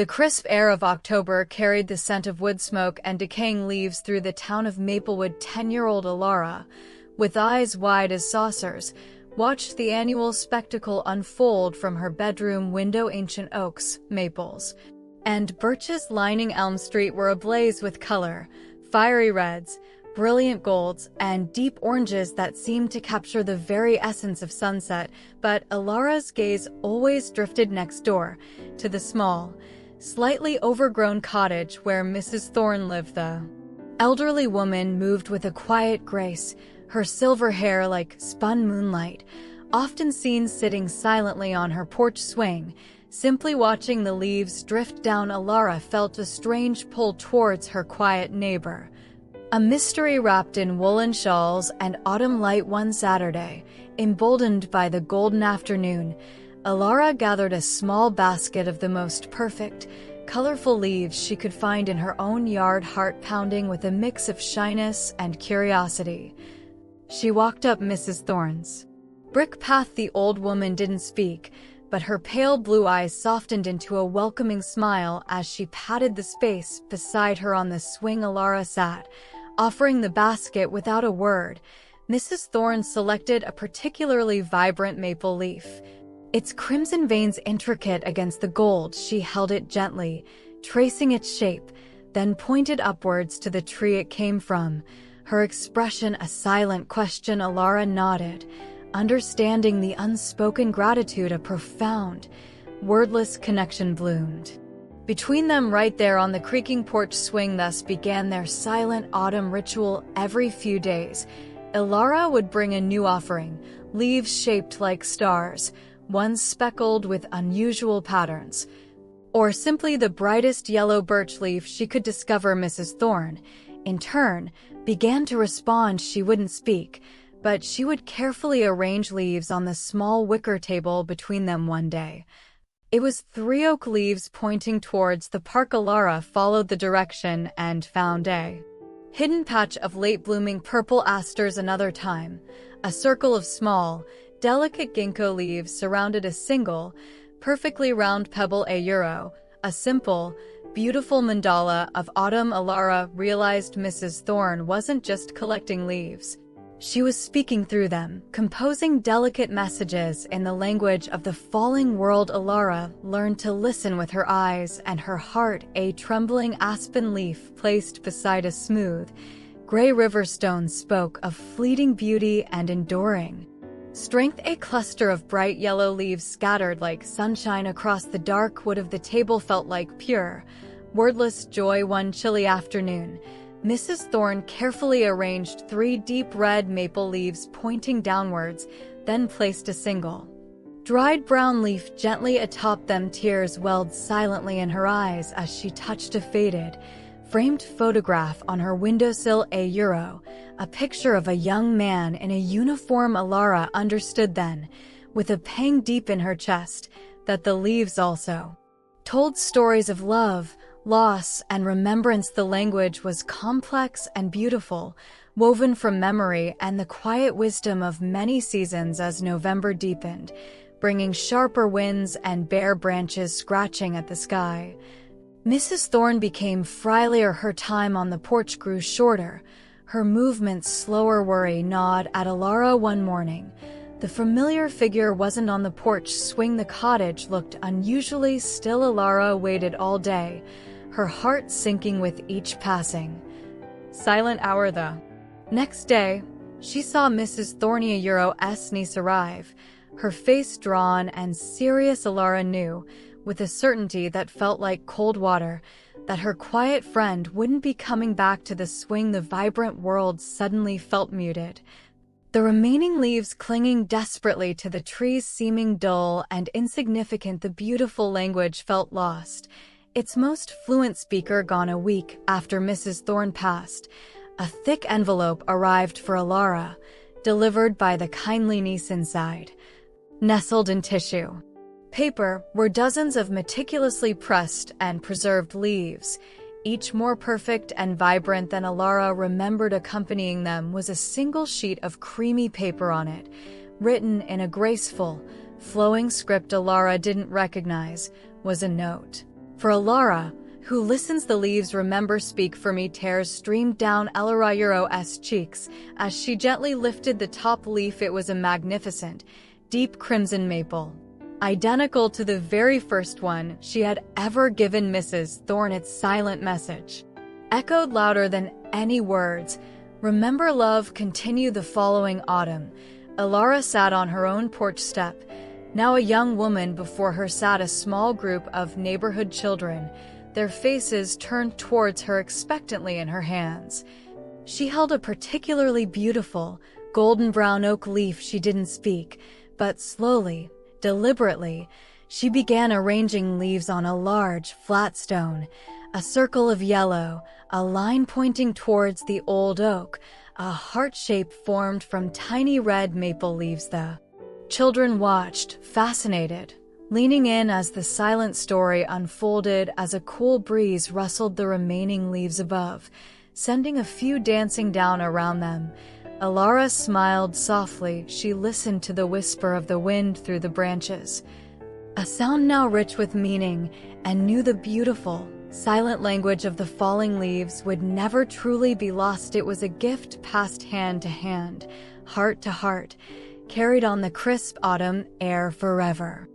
The crisp air of October carried the scent of wood smoke and decaying leaves through the town of Maplewood. 10-year-old Elara, with eyes wide as saucers, watched the annual spectacle unfold from her bedroom window. Ancient oaks, maples, and birches lining Elm Street were ablaze with color, fiery reds, brilliant golds, and deep oranges that seemed to capture the very essence of sunset. But Elara's gaze always drifted next door, to the small, slightly overgrown cottage where Mrs. Thorne lived. The elderly woman moved with a quiet grace, her silver hair like spun moonlight, often seen sitting silently on her porch swing, simply watching the leaves drift down. Elara felt a strange pull towards her quiet neighbor, a mystery wrapped in woolen shawls and autumn light. One Saturday, emboldened by the golden afternoon, Elara gathered a small basket of the most perfect, colorful leaves she could find in her own yard, heart pounding with a mix of shyness and curiosity. She walked up Mrs. Thorne's brick path. The old woman didn't speak, but her pale blue eyes softened into a welcoming smile as she patted the space beside her on the swing. Elara sat, offering the basket without a word. Mrs. Thorne selected a particularly vibrant maple leaf, its crimson veins intricate against the gold. She held it gently, tracing its shape, then pointed upwards to the tree it came from, her expression a silent question. Elara nodded, understanding the unspoken gratitude. A profound, wordless connection bloomed between them right there on the creaking porch swing. Thus began their silent autumn ritual. Every few days, Elara would bring a new offering, leaves shaped like stars, one speckled with unusual patterns, or simply the brightest yellow birch leaf she could discover. Mrs. Thorne, in turn, began to respond. She wouldn't speak, but she would carefully arrange leaves on the small wicker table between them. One day, it was 3 oak leaves pointing towards the park. Elara followed the direction and found a hidden patch of late-blooming purple asters. Another time, a circle of small, delicate ginkgo leaves surrounded a single, perfectly round pebble. A simple, beautiful mandala of autumn. Elara realized Mrs. Thorne wasn't just collecting leaves. She was speaking through them, composing delicate messages in the language of the falling world. Elara learned to listen with her eyes and her heart. A trembling aspen leaf placed beside a smooth, gray river stone spoke of fleeting beauty and enduring strength. A cluster of bright yellow leaves scattered like sunshine across the dark wood of the table felt like pure, wordless joy. One chilly afternoon, Mrs. Thorne carefully arranged 3 deep red maple leaves pointing downwards, then placed a single, dried brown leaf gently atop them. Tears welled silently in her eyes as she touched a faded, framed photograph on her windowsill. A picture of a young man in a uniform. Elara understood then, with a pang deep in her chest, that the leaves also told stories of love, loss, and remembrance. The language was complex and beautiful, woven from memory and the quiet wisdom of many seasons. As November deepened, bringing sharper winds and bare branches scratching at the sky, Mrs. Thorne became frilier. Her time on the porch grew shorter, her movements slower. Worry gnawed at Elara. One morning, the familiar figure wasn't on the porch swing. The cottage looked unusually still. Elara waited all day, her heart sinking with each passing silent hour. The next day, she saw Mrs. Thorne's niece arrive, her face drawn and serious. Elara knew, with a certainty that felt like cold water, that her quiet friend wouldn't be coming back to the swing. The vibrant world suddenly felt muted, the remaining leaves clinging desperately to the trees seeming dull and insignificant. The beautiful language felt lost, its most fluent speaker gone. A week after Mrs. Thorne passed, a thick envelope arrived for Elara, delivered by the kindly niece. Inside, nestled in tissue paper, were dozens of meticulously pressed and preserved leaves, each more perfect and vibrant than Elara remembered. Accompanying them was a single sheet of creamy paper. On it, written in a graceful, flowing script Elara didn't recognize, was a note For Elara, who listens, the leaves remember speak for me. Tears streamed down Elara's cheeks as she gently lifted the top leaf. It was a magnificent, deep crimson maple, identical to the very first one she had ever given Mrs. Thorne. Its silent message echoed louder than any words. Remember, love. Continue. The following autumn, Elara sat on her own porch step. Now a young woman before her sat a small group of neighborhood children, their faces turned towards her expectantly. In her hands, she held a particularly beautiful, golden-brown oak leaf. She didn't speak, but slowly, deliberately, she began arranging leaves on a large, flat stone. A circle of yellow, a line pointing towards the old oak, a heart shape formed from tiny red maple leaves. The children watched, fascinated, leaning in as the silent story unfolded. As a cool breeze rustled the remaining leaves above, sending a few dancing down around them, Elara smiled softly. She listened to the whisper of the wind through the branches, a sound now rich with meaning, and knew the beautiful, silent language of the falling leaves would never truly be lost. It was a gift passed hand to hand, heart to heart, carried on the crisp autumn air forever.